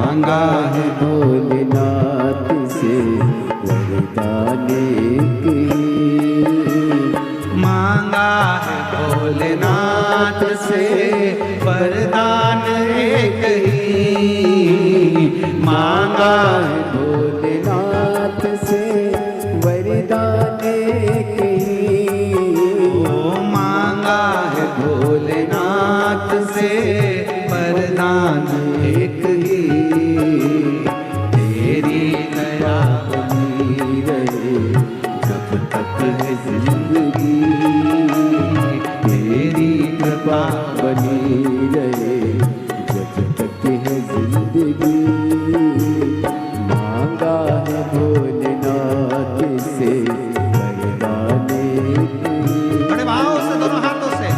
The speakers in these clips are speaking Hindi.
मांगा है भोलेनाथ से वरदान एक ही। मांगा है भोलेनाथ से वरदान एक ही। मांगा है भोलेनाथ से वरदान एक ही। ओ मांगा है भोलेनाथ से वरदान एक ही। तेरी दया बनी रहे जब तक है जिंदगी। तेरी कृपा बनी रहे जब तक है जिंदगी। मांगा है भोलेनाथ से वरदान एक ही। बड़े भाव से दोनों हाथों से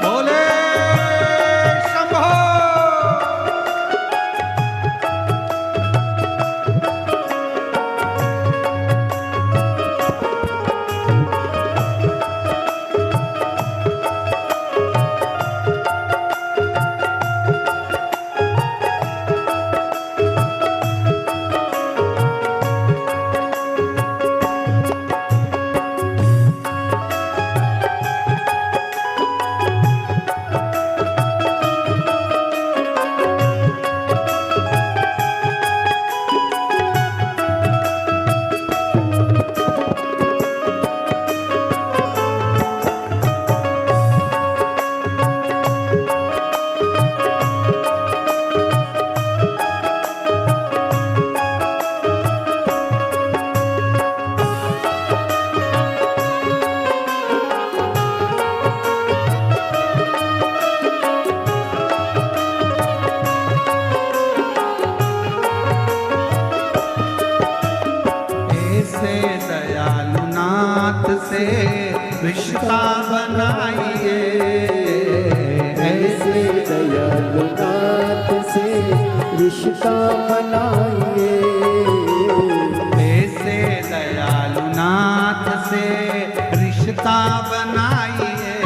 बोले शंभो। ऐसे दयालु नाथ से रिश्ता बनाइए। ऐसे दयालु नाथ से रिश्ता बनाइए। ऐसे दयालु नाथ से रिश्ता बनाइए।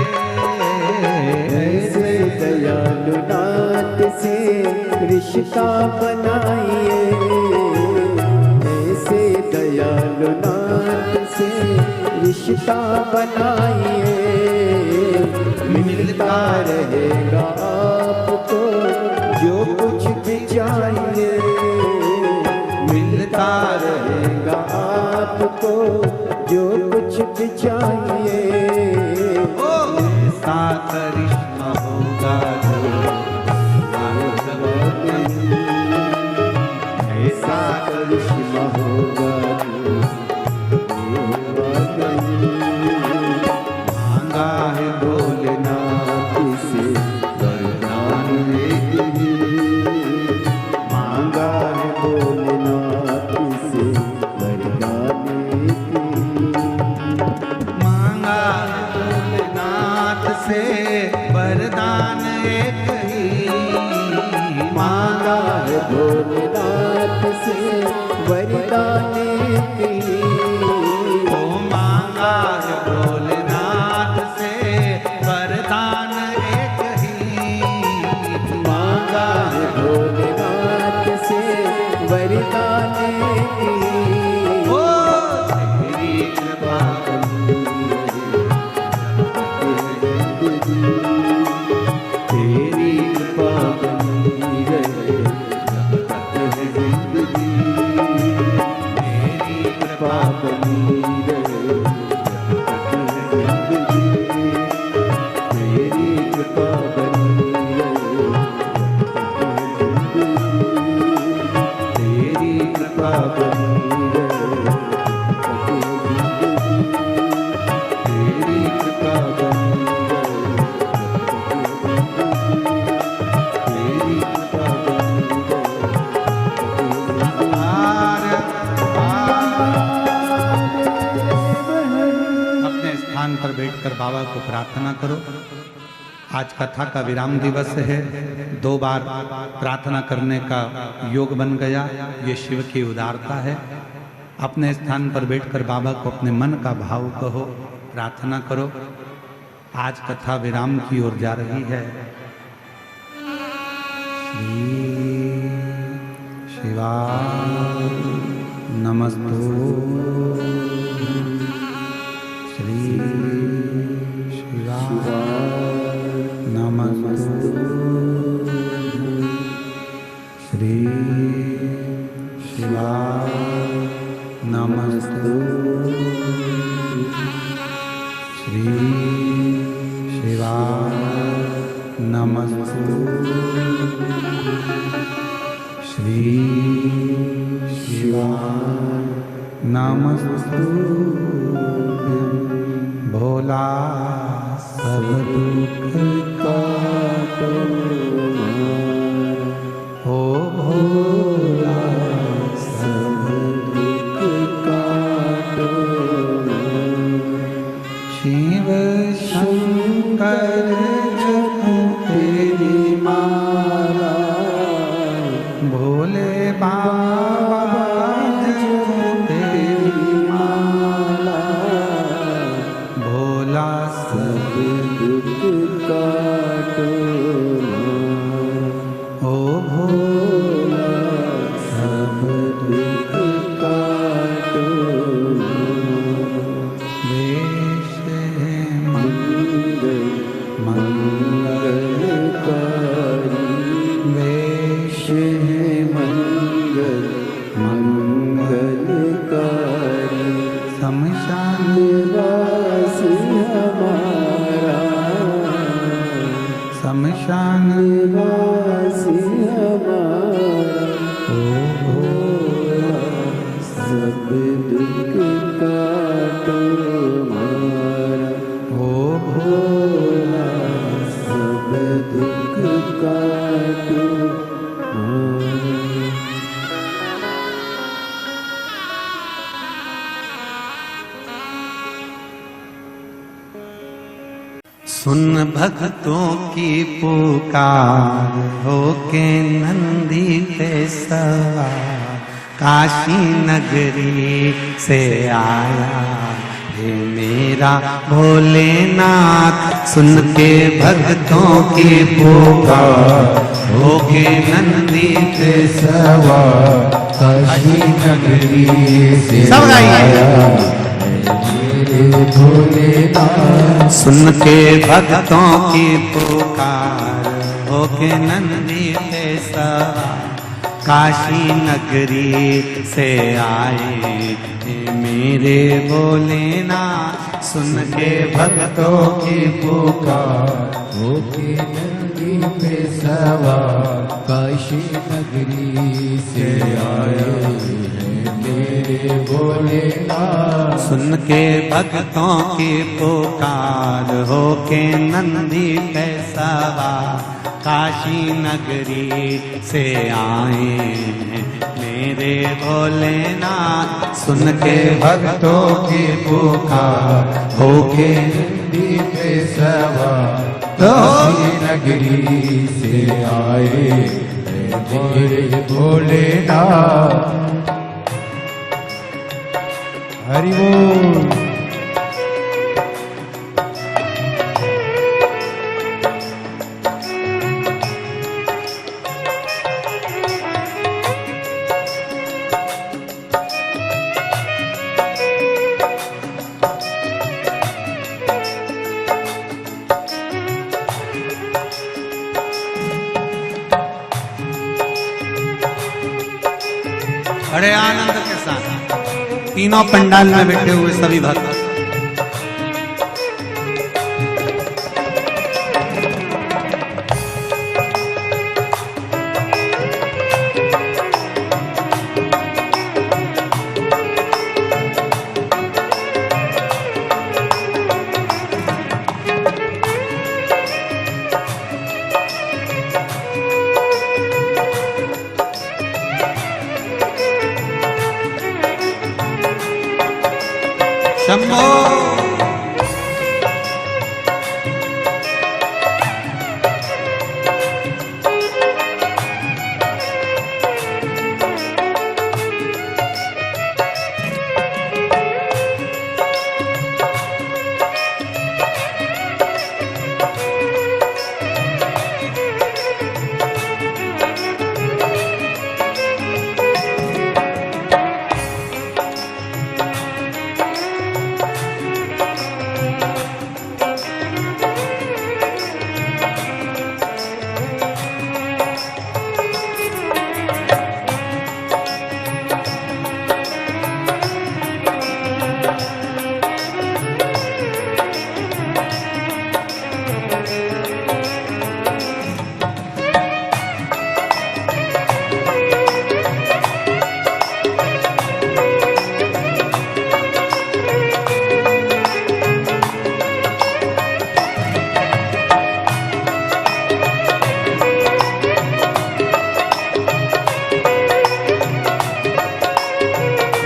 ऐसे दयालु नाथ से रिश्ता बनाइए। ऐसे दयालु नाथ से रिश्ता बनाइए। मिलता रहेगा आपको जो कुछ भी चाहिए। मिलता रहेगा आपको जो कुछ भी चाहिए। ऐसा करिश्मा होगा जो ऐसा करिश्मा होगा जो मांगा है भोलेनाथ से वरदान एक ही। मांगा है भोलेनाथ से वरदान एक ही। मांगा है भोलेनाथ से वरदान एक ही। मांगा है भोलेनाथ से वरदान एक ही। ओ मांगा है भोलेनाथ से वरदान एक ही। मांगा है भोलेनाथ से वरदान एक ही। ओ तेरी कृपा तेरी कृपा बनी रहे जब तक है जिंदगी। तेरी कृपा बनी रहे जब तक है जिंदगी। तेरी कृपा बनी रहे जब तक है जिंदगी। तेरी कृपा बनी रहे जब तक है जिंदगी। तेरी कृपा बनी रहे तेरी कृपा बनी अपने स्थान पर बैठकर बाबा को प्रार्थना करो। आज कथा का विराम दिवस है। 2 बार प्रार्थना करने का योग बन गया। ये शिव की उदारता है। अपने स्थान पर बैठकर बाबा को अपने मन का भाव कहो, प्रार्थना करो। आज कथा विराम की ओर जा रही है। श्री शिवाय नमस्तु। श्री शिवाय नमस्तु। श्री शिवाय नमस्तु। श्री शिवाय नमस्तु। श्री शिवाय नमस्तु। भोला सब दुख काटो हो भोला सब दुख काटो। शिव शंकर जपो तेरी माला, भोले बाबा जपो तेरी माला। भोला सब दुख काटो ओ भोला सब दुख काटो। वेश है मंगल मंगलकारी, वेश है मंगल मंगलकारी। शमशान वास हमारा, शमशान वास हमारा। ओ भोला सब दुख काटो हमारा। ओ भोला सब दुख काटो हमारा। सुन भक्तों की पुकार, होके नंदी पे सवार काशी नगरी से आया हे मेरा भोलेनाथ। सुन के भक्तों की पुकार, होके नंदी पे सवार काशी नगरी से आया भोलेनाथ। सुन के भक्तों की पुकार, होके नंदी पे सवार काशी नगरी से आए मेरे भोलेनाथ। सुन के भक्तों की पुकार, होके नंदी पे सवार काशी नगरी से आए मेरे भोलेनाथ। सुन के भक्तों की पुकार, होके नंदी पे सवार काशी नगरी से आए मेरे भोलेनाथ। सुन के भक्तों की पुकार, होके नंदी पे सवार काशी नगरी से आए मेरे भोलेनाथ। हरि बोल। बड़े आनंद के साथ तीनों पंडाल में बैठे हुए सभी भक्त शंभो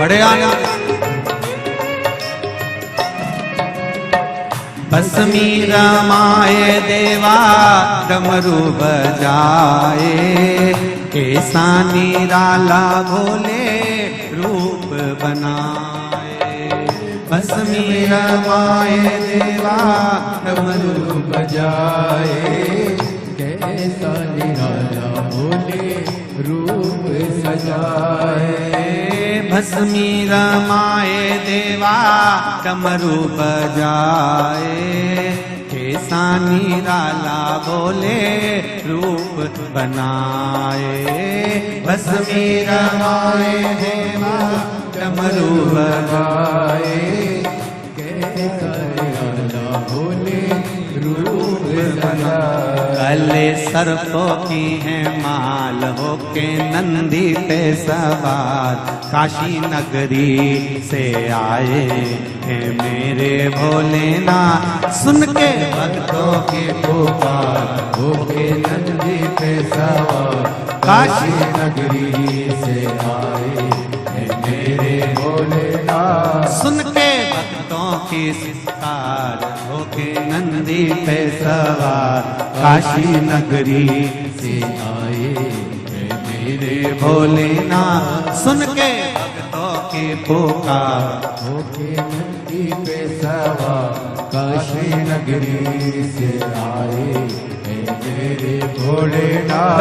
बड़े आनंद। भस्मी रमाए देवा डमरू बजाए, ऐसा निराला भोले रूप बनाए। भस्मी रमाए देवा डमरू बजाए, कैसा निराला भोले रूप सजाए। भस्मी रमाए देवा डमरू बजाए, कैसा निराला भोले रूप बनाए। भस्मी रमाए देवा डमरू बजाए, कैसा निराला भोले रूप सजाए। गले सर्पों की है माल होके नंदी पे सवार, काशी नगरी से आए हैं मेरे भोलेनाथ। सुन के भक्तों की पुकार होके नंदी पे सवार, काशी नगरी से आए हैं मेरे भोलेनाथ। सुन के भक्तों की पुकार होके नंदी पे सवार, काशी नगरी से आए हैं मेरे भोलेनाथ। सुन के भक्तों की पुकार होके नंदी पे सवार, काशी नगरी से आए हैं मेरे भोलेनाथ।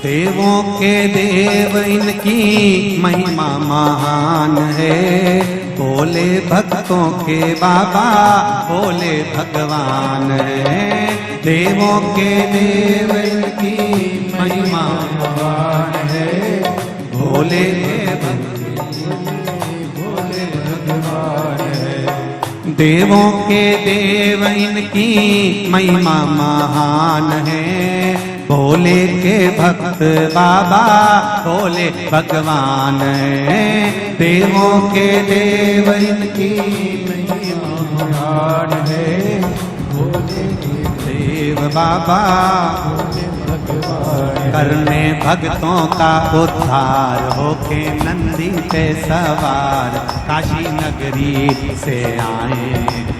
देवों के देव इनकी महिमा महान है, भोले भक्तों के बाबा भोले भगवान है। देवों के देव इनकी महिमा महान है, भोले भोले भगवान है। देवों के देव इनकी महिमा महान है, भोले के भक्त बाबा भोले भगवान है। देवों के देव इनकी महिमा महान है, भोले के देव बाबा भोले भगवान। करने भक्तों का उद्धार होके नंदी पे सवार, काशी नगरी से आए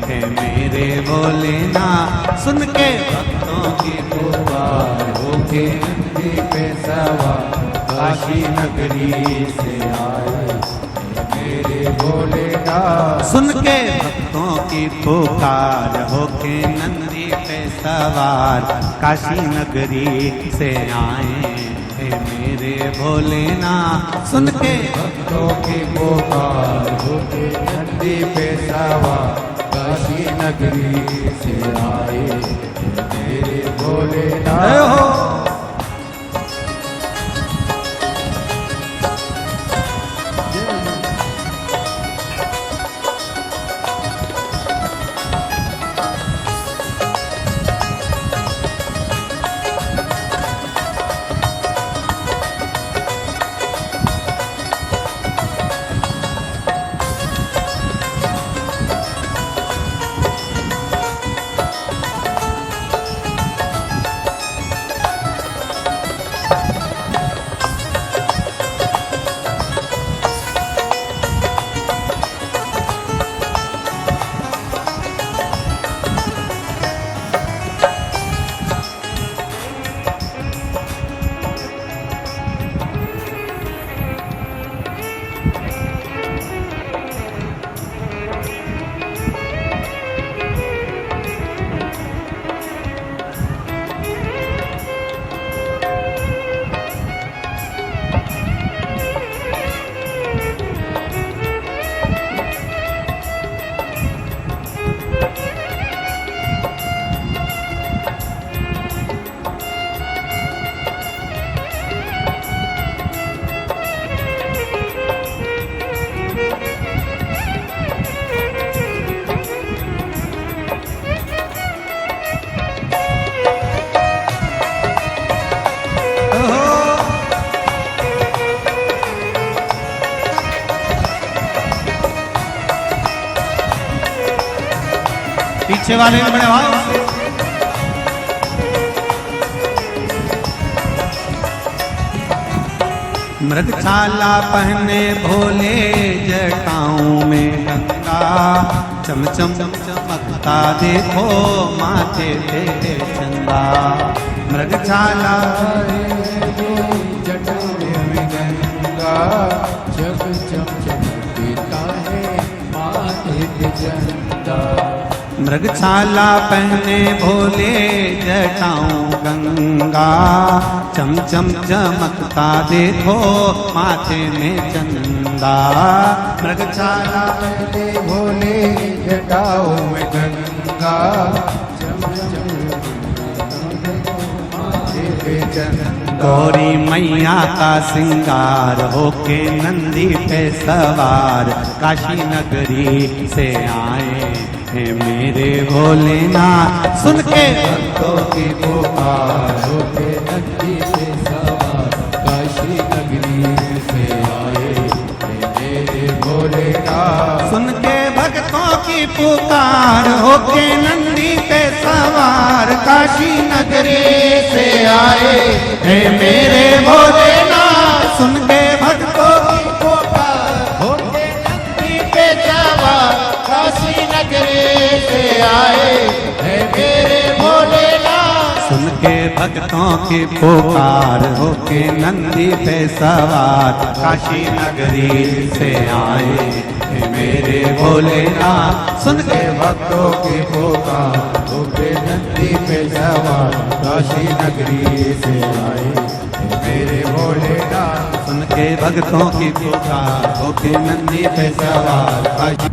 हे मेरे भोलेनाथ। सुन के भक्तों की पुकार होके नंदी पे सवार काशी नगरी से आए मेरे भोलेनाथ। सुन के भक्तों की पुकार होके नंदी पे सवार काशी नगरी से आए हे मेरे भोलेनाथ। सुन के भक्तों की पुकार होके नंदी पे सवार काशी नगरी से आए मेरे भोलेनाथ। पीछे वाले में बड़े भाव से मृगछाला पहने भोले जटाओं में गंगा चम चम चमकता देखो माथे पे चंदा। मृगछाला जटाओं में गंगा जब जब चमकता है माथे पे चंदा। मृगछाला पहने भोले जटाऊं गंगा चम चम चमकता देखो माथे में चंदा। मृगछाला पहने भोले जटाओं में गंगा चम माथे पे चंदा। गौरी मैया का सिंगार होके नंदी पे सवार काशी नगरी से आए हे मेरे भोलेनाथ। सुन के भक्तों की पुकार होके नंदी पे सवार काशी नगरी से आए हे मेरे भोलेनाथ। सुन के भक्तों की पुकार होके नंदी पे सवार काशी नगरी से आए हे मेरे भोलेनाथ। सुन के भक्तों की पुकार होके नंदी पे सवार काशी नगरी से आए हे मेरे भोलेनाथ। सुन के भक्तों की पुकार होके नंदी पे सवार काशी नगरी से आए हे मेरे भोलेनाथ। सुन के भक्तों की पुकार होके नंदी पे सवार काशी नगरी से आए हे मेरे भोलेनाथ। सुन के भक्तों की पुकार होके नंदी पे सवार काशी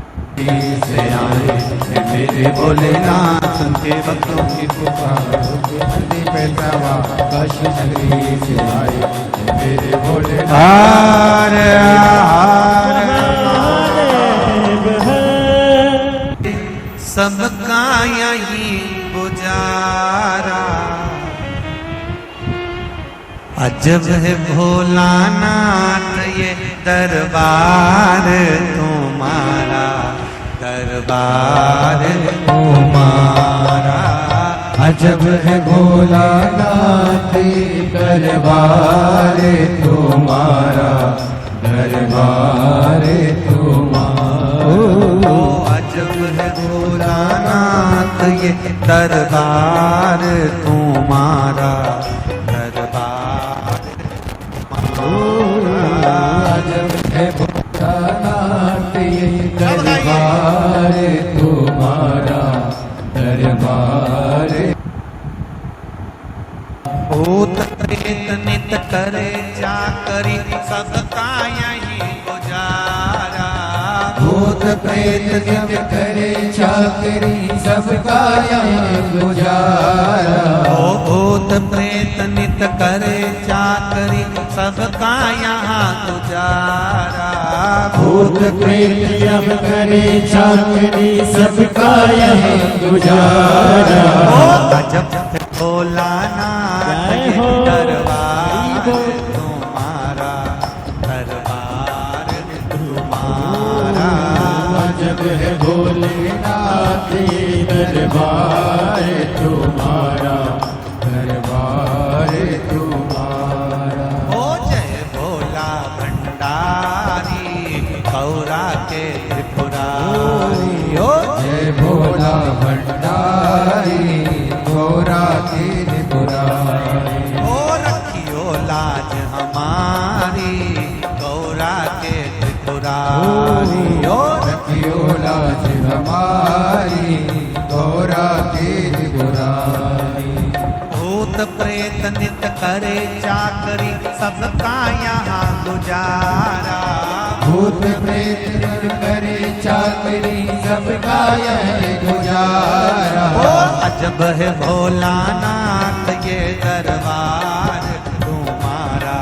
से आए हे मेरे भोलेनाथ। सुन के भक्तों की पुकार होके नंदी पे सवार काशी नगरी से आए हे मेरे भोलेनाथ। हार हार सबका यही गुजारा अजब है भोलानाथ ये दरबार तुम्हारा दरबार तुम्हारा। अजब है भोलानाथ दरबार तुम्हारा दरबार तुम्हारा। अजब है भोला ये दरबार तुम्हारा, दरबार अजब है भोलानाथ ये दरबार तुम्हारा, दरबार। भूत प्रेत नित करे चाकरी, सबका यही गुजारा। भूत प्रेत नित करे चाकरी, सबका यहाँ गुजारा। ओ भूत प्रेत नित करे चाकरी, सबका यहाँ गुजारा। भूत प्रेत जब करे चाकरी, सबका यहाँ गुजारा। अजब भोलानाथ ये दरबार तुम्हारा, दरबार तुम्हारा। अजब है भोलेनाथ ये दरबार तुम्हारा, दरबार तुम्हारा। ओ जय भोला भंडारी, गौरा के त्रिपुरारी। ओ जय भोला भंडारी, गौरा की त्रिपुरारी। ओ रखियो लाज हमारी, गौरा के त्रिपुरारी। ओ रखियो लाज हमारी, गौरा की त्रिपुरारी। भूत प्रेत नित करे चाकरी, सबका यहाँ गुजारा। भूत प्रेत नित करे चाकरी, सबका यह गुजारा। ओ अजब है भोलानाथ ये दरबार तुम्हारा,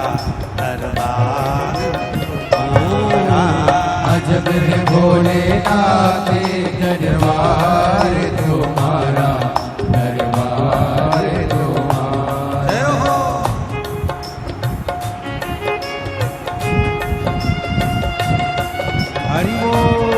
दरबार तुम्हारा। अजब है भोलेनाथ ये दरबार तुम्हारा, दरबार तुम्हारा। जय हो। हरि बोल।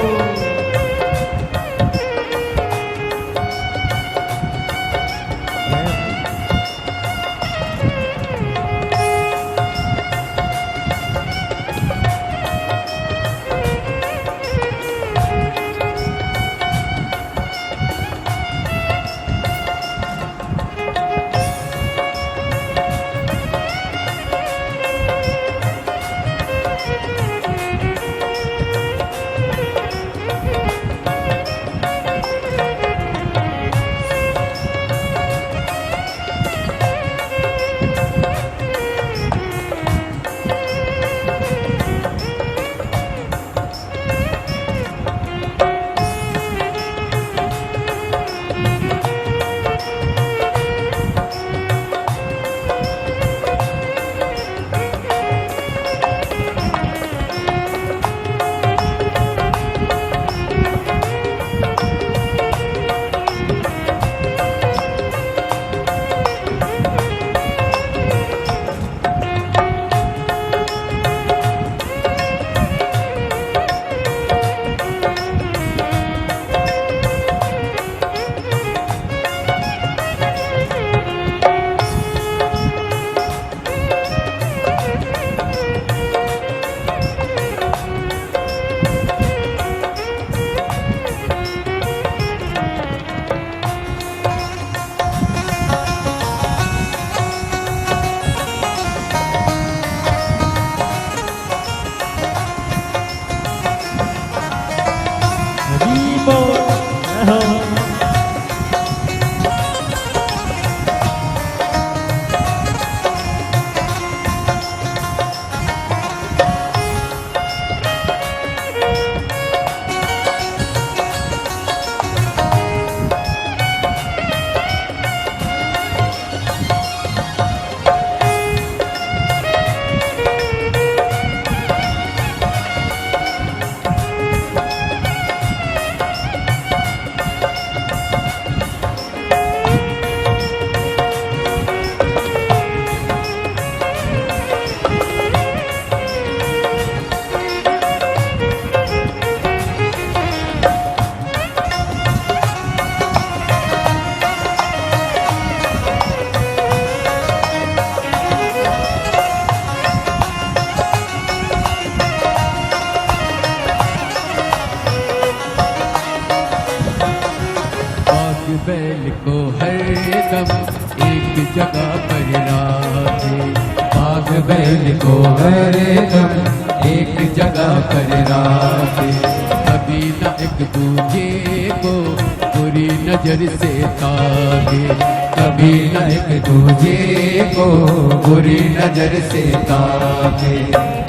बैल को हरदम एक जगह पर राखे, बाग बैल को हरदम एक जगह पर राखे, कभी न एक दूजे को बुरी नजर से ताके, कभी न एक दूजे को बुरी नजर से ताके।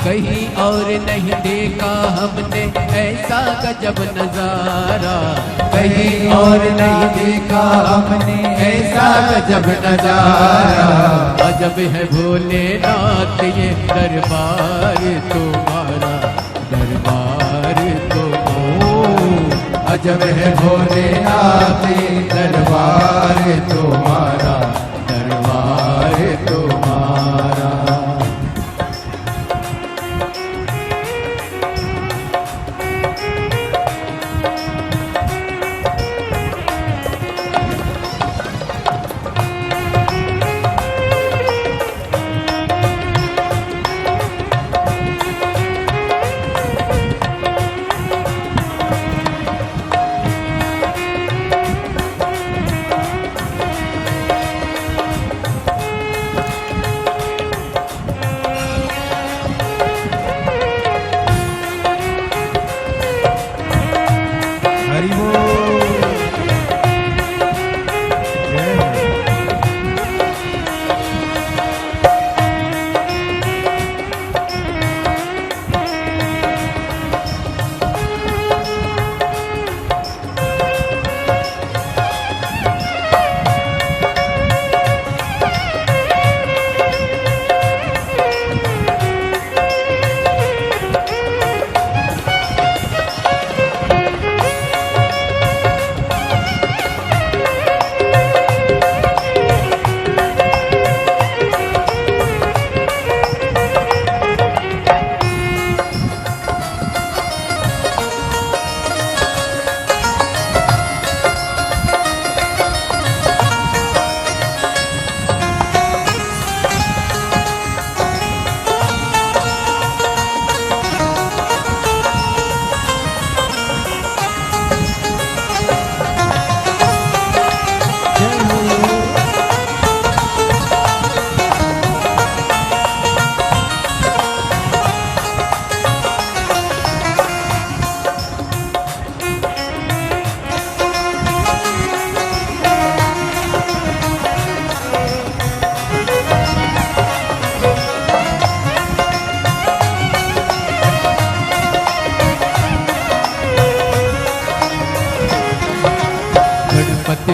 कहीं और नहीं देखा हमने ऐसा गजब नजारा, कहीं और नहीं देखा हमने ऐसा गजब नजारा। अजब है भोलेनाथ ये दरबार तुम्हारा, दरबार तुम्हारा। अजब है भोलेनाथ ये दरबार तुम्हारा, दरबार तुम्हारा।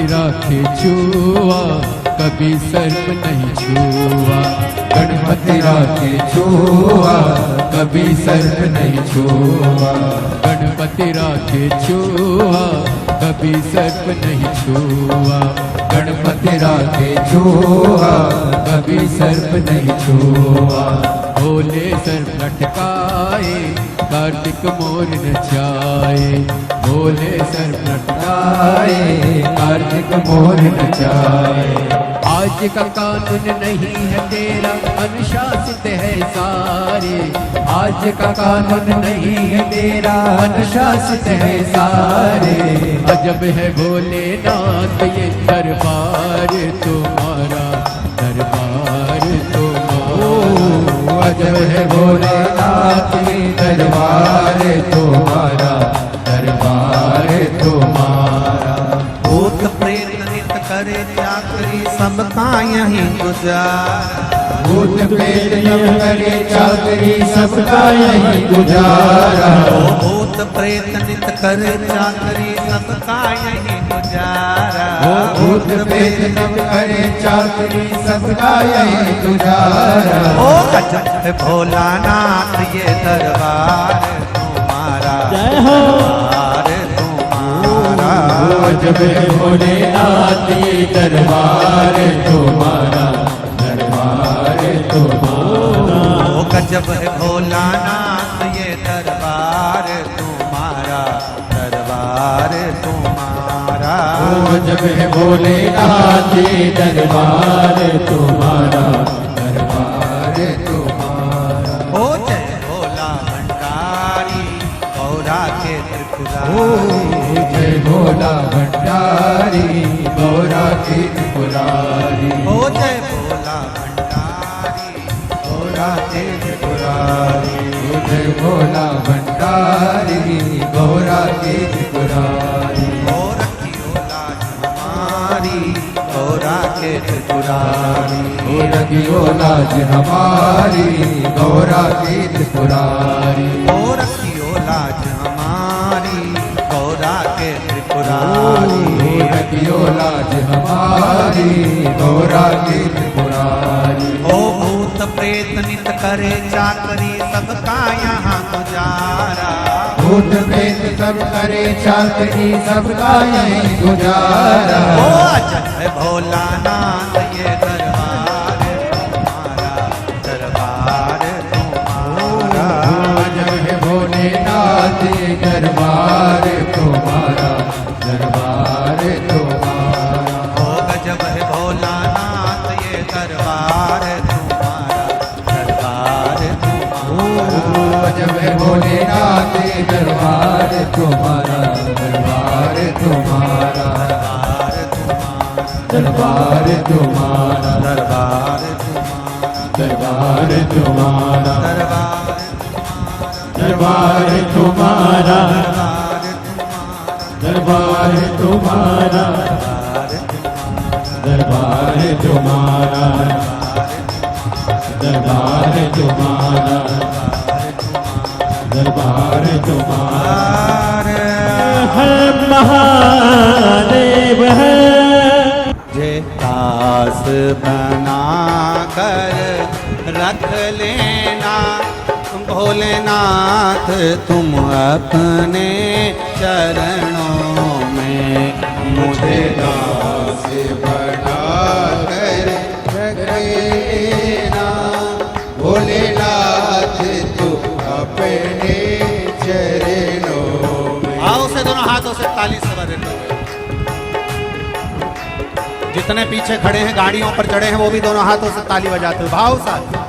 राखे छुआ कभी सर्प नहीं छुआ, गणपति राखे छुआ कभी सर्प नहीं छुआ, गणपति राखे छुआ कभी सर्प नहीं छुआ, गणपति राखे छुआ कभी सर्प नहीं छुआ। भोले सर्प लटकाए कार्तिक मोर नचाए, भोले सर्प लटकाए कार्तिक मोर नचाए। आज का कानून नहीं है तेरा अनुशासित है सारे, आज का कानून नहीं है तेरा अनुशासित है सारे। अजब है भोलेनाथ ये दरबार तुम्हारा, दरबार तुम्हारा। अजब है भोलेनाथ ये दरबार तुम्हारा, दरबार तुम्हारा। भूत प्रेत नित करे चाकरी सबका यही गुजारा, भूत प्रेत नित करे चाकरी सबका यही गुजारा। भूत प्रेत नित करे चाकरी सबका यही गुजारा, भूत प्रेत नित करे चाकरी सबका यही गुजारा। ओ अजब है भोलानाथ ये दरबार तुम्हारा, जय हो। दरबार तुम्हारा। अजब है भोलेनाथ ये दरबार तुम्हारा, दरबार तुम्हारा। ओ गजब है भोलानाथ ये दरबार तुम्हारा, दरबार तुम्हारा। अजब है भोलेनाथ ये दरबार तुम्हारा, दरबार तुम्हारा। ओ जय भोला भंडारी गौरा के त्रिपुरारी, जय भोला भंडारी त्रिपुरारी ओ जय भोला भंडारी गौरा के त्रिपुरारी जय भोला भंडारी गौरा के त्रिपुरारी ओ रखियो लाज हमारी गौरा के त्रिपुरारी ओ रखियो लाज हमारी गौरा के त्रिपुरारी ओ रखियो लाज हमारी गौरा के त्रिपुरारी ओ रखियो लाज हमारी गौरा के त्रिपुरारी ओ भूत प्रेत नित करे चाकरी सबका यहाँ गुजारा भूत प्रेत सब करे चाकरी सबका यही गुजारा ओ अजय भोलानाथ ये दरबार तुम्हारा दरबार तुम्हारा जय भोलेनाथ ये दरबार तुम्हारा दरबार तुम्हारा ओ गजब है भोलानाथ ये दरबार तुम्हारा दरबार तुम्हारा जब भोलेनाथ ये दरबार तुम्हारा दरबार तुम्हारा दरबार तुम्हारा दरबार दरबार तुम्हारा दरबार दरबार तुम्हारा दरबार तुम्हारा दरबार तुम्हारा दरबार तुम्हारा दरबार तुम्हारा हर महादेव है जे दास बना कर रख लेना भोलेनाथ तुम अपने चरणों में मुझे दास बना कर रख लेना भोलेनाथ तू अपने चरणों में आओ से दोनों हाथों से ताली से बजाते हुए जितने पीछे खड़े हैं गाड़ियों पर चढ़े हैं वो भी दोनों हाथों से ताली बजाते हुए भाव साथ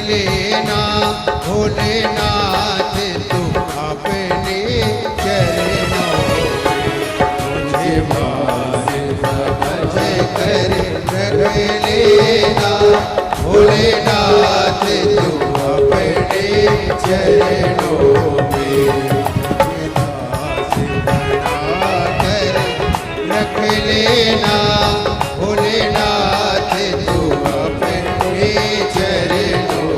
लेना भोलेनाथ तू अपने चरणों मुझे बार समझ कर रख लेना भोलेनाथ तू अपने चरणों में दास बना कर रख लेना भोलेनाथ तू अपने चरणों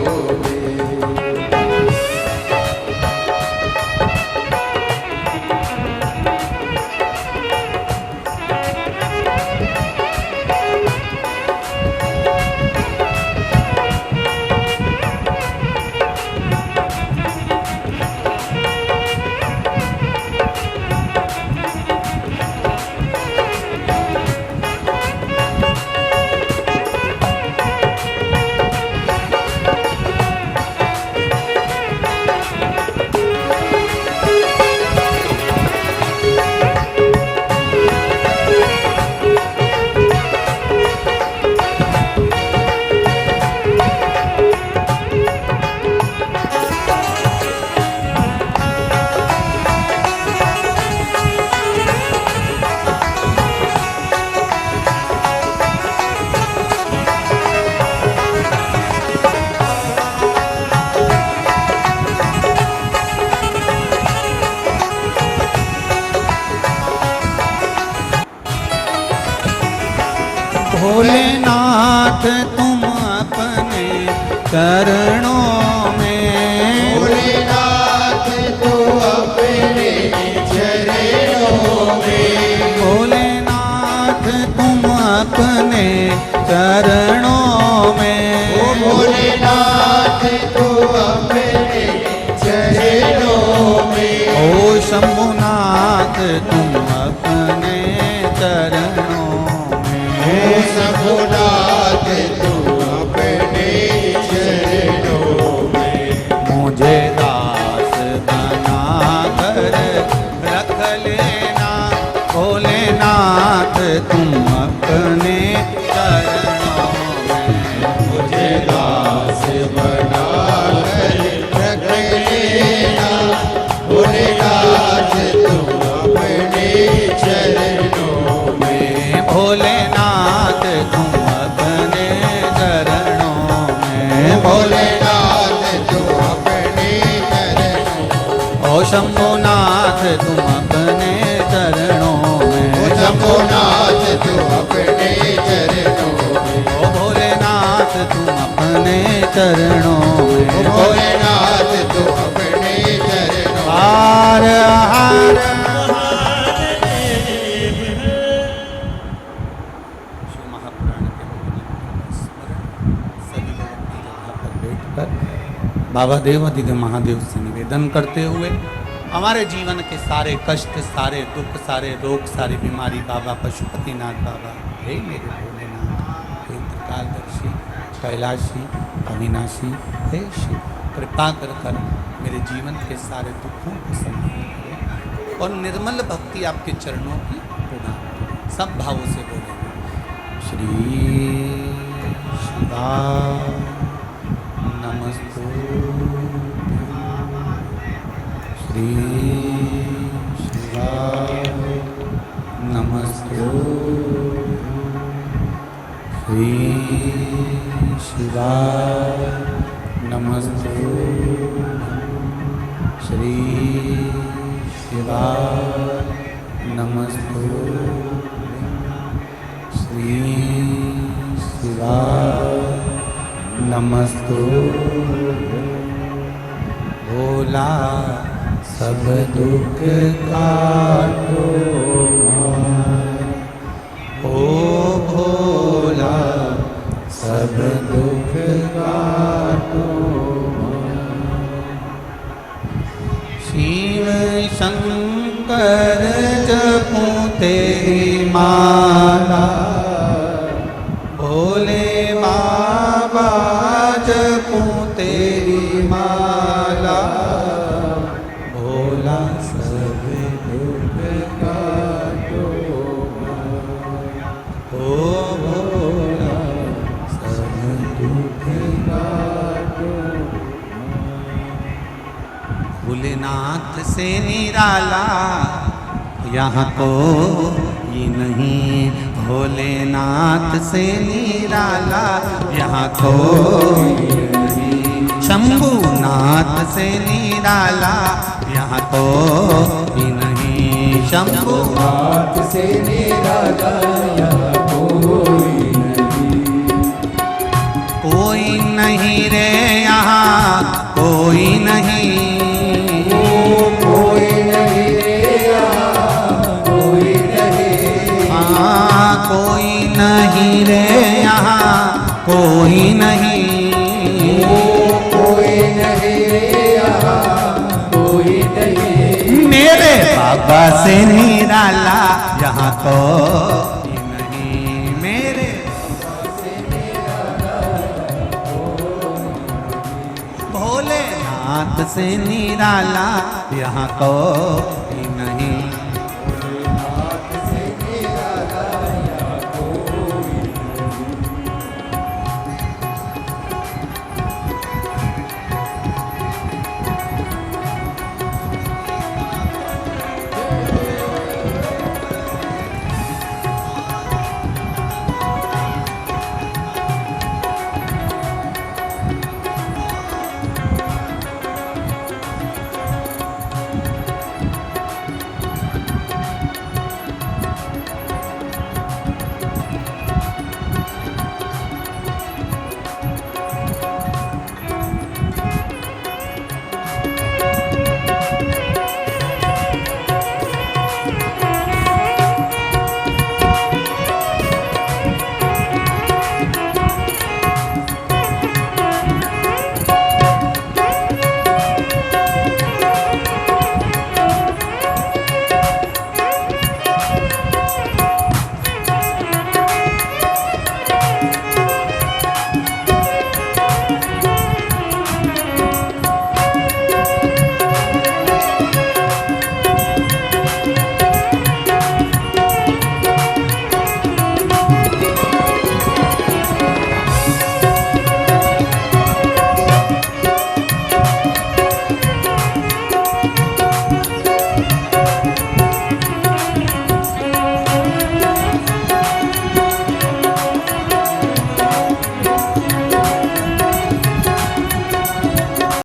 भोलेनाथ तुम अपने चरणों में भोलेनाथ तू अपने चरणों में भोलेनाथ तुम अपने चरणों में ओ भोलेनाथ तू अपने चरणों में ओ शंभुनाथ तुम अपने चरणों ओ शंभुनाथ तू अपने चरणों में मुझे दास बना कर रख लेना भोलेनाथ तुम अपने चरणों में मुझे दास बना कर रख लेना भोलेनाथ तू अपने चरणों शंभुनाथ तुम अपने चरणों में, ओ शंभुनाथ तू अपने चरणों में, ओ भोलेनाथ तुम अपने चरणों ओ में, भोलेनाथ तू अपने चरणों में। हार हार शिव महापुराण के स्मरण सभी लोग अपनी जगह पर बैठकर बाबा देवाधिदेव महादेव से निवेदन करते हुए हमारे जीवन के सारे कष्ट, सारे दुख, सारे रोग, सारी बीमारी बाबा पशुपतिनाथ बाबा, हे मेरे भोलेनाथ, हे त्रिकालदर्शी, कैलाशी, अविनाशी, हे शिव, कृपा कर मेरे जीवन के सारे दुखों को समाप्त करें और निर्मल भक्ति आपके चरणों की प्रदान करें। सब भावों से बोलेंगे श्री शिवा नमस्तु, श्री शिवा नमस्तु, श्री शिवा नमस्तु, श्री शिवा नमस्तु, श्री शिवा नमस्तु। भोला सब दुख काटो मार, ओ भोला सब दुख काटो मार। शिव शंकर जपूं तेरी माला, भोले बाबा जपूं तेरी माला, भोला सब दुख काटो मार, ओ भोला सब दुख काटो मार। भोलेनाथ से निराला यहाँ कोई नहीं, भोलेनाथ से निराला यहाँ कोई नहीं, शंभुनाथ से निराला यहाँ कोई नहीं, शंभुनाथ से निराला यहाँ कोई नहीं, कोई नहीं रे यहाँ कोई नहीं, कोई नहीं रे यहाँ कोई नहीं, हाँ कोई नहीं रे यहाँ कोई नहीं, कोई नहीं रे यहाँ कोई नहीं, मेरे बाबा से निराला यहाँ कोई नहीं, मेरे बाबा से निराला भोलेनाथ से निराला यहाँ कोई नहीं।